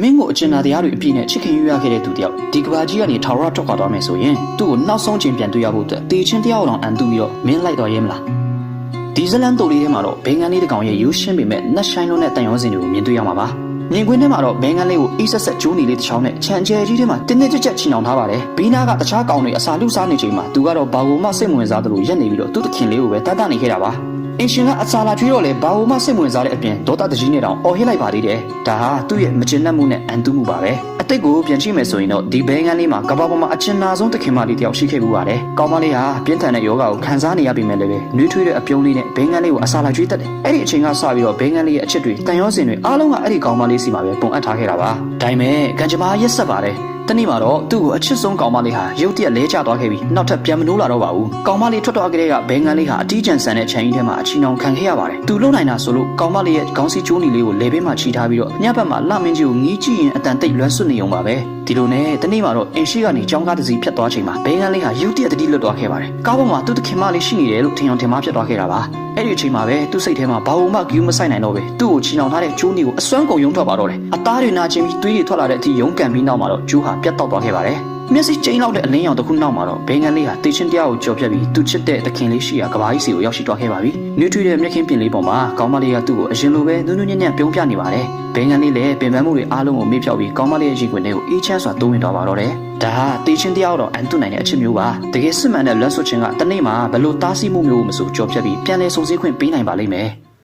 မင်းကိုအကျဉ်းသားတရားတွေအပြည့်နဲ့ချစ်ခင်ယူရခဲ့တဲ့သူတယောက်ဒီကဘာကြီးကနေထာဝရထွက်ခွာသွားမယ်ဆိုရင်သူ့ကိုနောက်ဆုံးချိန်ပြန်တွေ့ရဖို့အတွက်တေချင်းတရားတော်အန်တူပြီးတော့မင်းလိုက်တော်ရဲမလားဒီဇလန်တိုလေးထဲမှာတော့ဘင်္ဂန်လေးတစ်ကောင်ရဲ့ရိုးရှင်းပေမဲ့နက်ဆိုင်လုံးနဲ့တန်ရုံးစင်တွေကိုမြင်တွေ့ရမှာပါမြင်ကွင်းထဲမှာတော့ဘင်္ဂန်လေးကိုအေးဆက်ဆက်ကျိုးနေလေးတစ်ချောင်းနဲ့ခြံကျဲကြီးထဲမှာတင်းတင်းကြပ်ကြပ်ချီနှောင်ထားပါတယ်ဘီနာကတခြားကောင်တွေအစာလူစားနေချိန်မှာသူကတော့ဘာလို့မှစိတ်ဝင်စားသလိုရက်နေပြီးတော့သူ့တခင်လေးကိုပဲတတ်တတ်နေခဲ့တာပါအင်ရှင်ကအစာလာကျွေးတော့လေဘာလို့မှစိတ်ဝင်စားတဲ့အပြင်ဒေါသတကြီးနဲ့တောင်အော်ဟစ်လိုက်ပါသေးတယ်ဒါဟာသူ့ရဲ့မကျဉ်းနှံ့မှုနဲ့အန်တူးမှုပါပဲအတိတ်ကိုပြန်ကြည့်မယ်ဆိုရင်တော့ဒီဘဲငန်းလေးမှာကဘာပေါ်မှာအကျဉ်းနာဆုံးတခင်မလေးတယောက်ရှိခဲ့မှုပါတယ်ကောင်းမလေးဟာပြင်းထန်တဲ့ယောဂကိုခံစားနေရပြီမဲ့လည်းပဲနှွေးထွေးတဲ့အပြုံးလေးနဲ့ဘဲငန်းလေးကိုအစာလာကျွေးတတ်တယ်အဲ့ဒီအချိန်ကစပြီးတော့ဘဲငန်းလေးရဲ့အချစ်တွေတန်ရောစင်တွေအားလုံးကအဲ့ဒီကောင်းမလေးစီမှာပဲပုံအပ်ထားခဲ့တာပါဒါပေမဲ့ကံကြမ္မာရက်ဆက်ပါတယ်တနေ့မှာတော့သူ့ကိုအချစ်ဆုံးကောင်မလေးဟာရုတ်တရက်လဲကျသွားခဲ့ပြီးနောက်ထပ်ပြန်မနိုးလာတော့ပါဘူးကောင်မလေးထွက်တော့ကြတဲ့ကဘဲငန်းလေးဟာအတီးကျန်ဆန်တဲ့ခြံကြီးထဲမှာအချီနှောင်ခံခဲ့ရပါတယ်သူလုံနိုင်တာဆိုလို့ကောင်မလေးရဲ့ခေါင်းစည်းကျိုးနီလေးကိုလေဘေးမှာချီထားပြီးတော့ညဘက်မှာလှမင်းကြီးကိုငီးကြည့်ရင်အတန်တိတ်လွမ်းဆွနေုံပါပဲဒီလိုနဲ့တနေ့မှာတော့အင်ရှိကနေကြောင်းကားတစ်စီးဖြတ်သွားချိန်မှာဘဲငန်းလေးဟာရုတ်တရက်တတိလွတ်သွားခဲ့ပါတယ်ကားပေါ်မှာသူ့တခင်မလေးရှိနေတယ်လို့ထင်အောင်ထင်မှားဖြစ်သွားခဲ့တာပါအဲ့ဒီအချိန်မှာပဲသူ့စိတ်ထဲမှာဘာလို့မှဂယူးမဆိုင်နိုင်တော့ပဲသူ့ကိုချီနှောင်ထားတဲ့ကျိုးနီကိုအစွမ်းကုန်ယုံထွက်ပါတော့တယ်အသားတွေနာကျင်ပြီးသွေးတွေထွက်လာတဲ့အထိယုံကန်ပြီးနောက်မှာတော့ကျိုးဟာပြတ်တောက်သွားခဲ့ပါတယ်မျက်စိကျိန်းလောက်တဲ့အလင်းရောင်တစ်ခုနောက်မှာတော့ဘဲငန်းလေးဟာတေချင်းတရားကိုကြော်ပြတ်ပြီးသူချစ်တဲ့သခင်လေးရှိရာကဘာကြီးစီကိုရောက်ရှိသွားခဲ့ပါပြီ။နှွေးထွေးတဲ့မျက်ခင်းပြင်လေးပေါ်မှာကောင်းမလေးကသူ့ကိုအရင်လိုပဲနုနုညံ့ညံ့ပြုံးပြနေပါတယ်။ဘဲငန်းလေးလည်းပင်ပန်းမှုတွေအားလုံးကိုမေ့ဖြောက်ပြီးကောင်းမလေးရဲ့ရင်ခွင်ထဲကိုအေးချမ်းစွာတိုးဝင်သွားပါတော့တယ်။ဒါဟာတေချင်းတရားတော်အန်တုနိုင်တဲ့အချစ်မျိုးပါ။တကယ်စစ်မှန်တဲ့လွတ်ဆွတ်ခြင်းကတနေ့မှာဘလို့တားဆီးမှုမျိုးမဆိုကြော်ပြတ်ပြီးပြန်လဲစုံစည်းခွင့်ပေးနိုင်ပါလိမ့်မယ်။